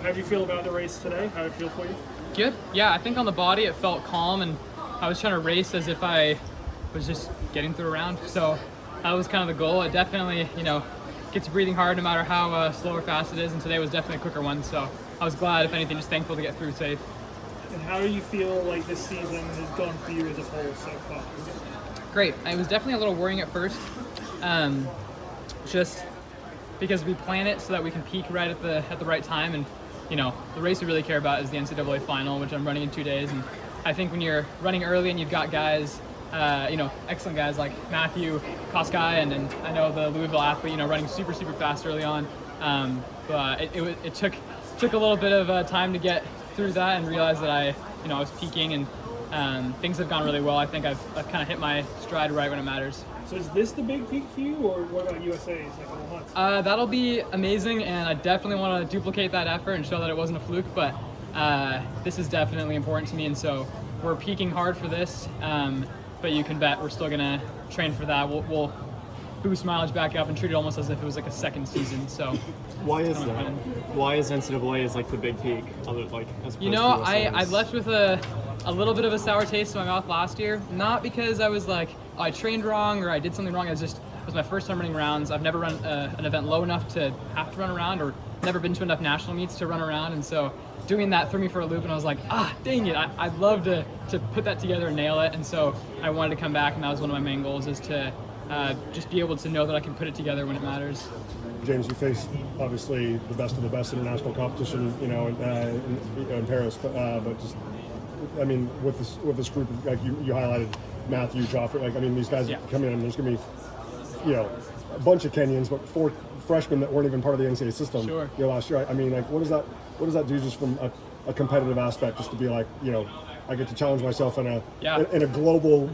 How do you feel about the race today? How did it feel for you? Good. Yeah, I think on the body it felt calm, and I was trying to race as if I was just getting through a round. So that was kind of the goal. It definitely, gets you breathing hard no matter how slow or fast it is, and today was definitely a quicker one. So I was glad, if anything, just thankful to get through safe. And how do you feel like this season has gone for you as a whole so far? Great. It was definitely a little worrying at first, just because we plan it so that we can peak right at the right time, and the race we really care about is the NCAA final, which I'm running in 2 days. And I think when you're running early and you've got guys, excellent guys like Matthew, Koskai, and I know the Louisville athlete, running super fast early on. But it took a little bit of time to get through that and realize that I was peaking, and things have gone really well. I think I've kind of hit my stride right when it matters. So is this the big peak for you, or what about USA? It's like a couple months. That'll be amazing, and I definitely want to duplicate that effort and show that it wasn't a fluke, but this is definitely important to me, and so we're peaking hard for this, but you can bet we're still going to train for that. We'll boost mileage back up and treat it almost as if it was like a second season. So why is that? Why is NCAA is like the big peak? As opposed to I left with a little bit of a sour taste in my mouth last year. Not because I was like, oh, I trained wrong or I did something wrong. It was my first time running rounds. I've never run an event low enough to have to run around, or never been to enough national meets to run around. And so doing that threw me for a loop, and I was like, dang it, I'd love to put that together and nail it. And so I wanted to come back, and that was one of my main goals, is to just be able to know that I can put it together when it matters. James, you faced obviously the best of the best international competition, in Paris, but just, I mean, with this group, like you highlighted Matthew, Joffrey, these guys come in, and there's going to be, a bunch of Kenyans, but 4 freshmen that weren't even part of the NCAA system. Sure. Last year. What does that do just from a competitive aspect, just to be like, I get to challenge myself in a global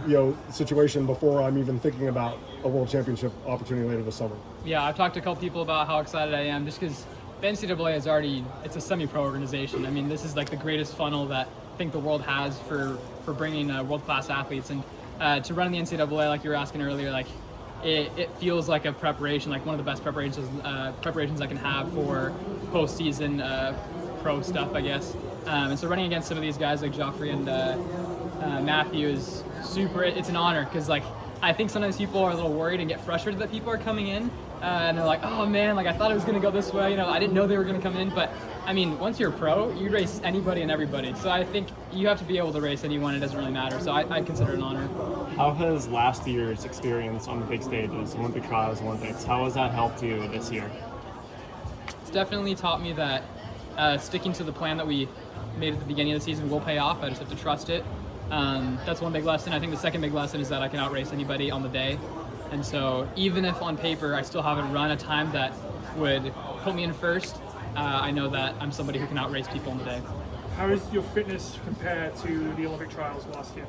situation before I'm even thinking about a world championship opportunity later this summer. Yeah, I've talked to a couple people about how excited I am, just because the NCAA is it's a semi-pro organization. This is like the greatest funnel that I think the world has for bringing world-class athletes, and to run in the NCAA, like you were asking earlier, like it feels like a preparation, like one of the best preparations I can have for postseason pro stuff, I guess. And so running against some of these guys like Joffrey and Matthew is super. It's an honor, because I think sometimes people are a little worried and get frustrated that people are coming in, and they're like, oh man, I thought it was going to go this way. I didn't know they were going to come in. But once you're a pro, you race anybody and everybody. So I think you have to be able to race anyone. It doesn't really matter. So I consider it an honor. How has last year's experience on the big stages, Olympic trials, Olympics, how has that helped you this year? It's definitely taught me that sticking to the plan that we made at the beginning of the season will pay off. I just have to trust it. That's one big lesson. I think the second big lesson is that I can outrace anybody on the day. And so even if on paper I still haven't run a time that would put me in first, I know that I'm somebody who can outrace people on the day. How does your fitness compare to the Olympic trials last year?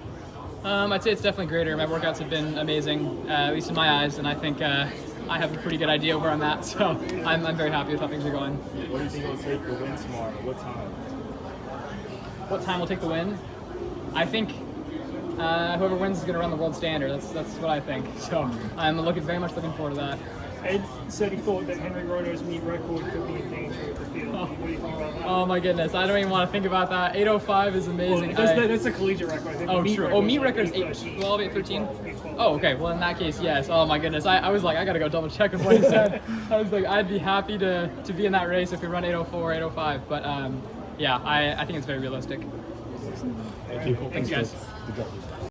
I'd say it's definitely greater. My workouts have been amazing, at least in my eyes, and I think I have a pretty good idea of where I'm at, so I'm very happy with how things are going. What do you think will take the win tomorrow? What time? What time will take the win? I think whoever wins is going to run the world standard. That's what I think. So I'm very much looking forward to that. Ed said he thought that Henry Rono's meet record could be in danger with the field. What do you think about that? Oh my goodness, I don't even want to think about that. 8:05 is amazing. Well, that's a collegiate record, I think. Oh, true. Meet record is 8. Well, I'll be at 13. Oh, okay. Well, in that case, yes. Oh my goodness, I was like, I gotta go double check with what he said. I was like, I'd be happy to be in that race if we run 8:04 or 8:05. But I think it's very realistic. Thank you. Cool. Thanks, guys. Good job.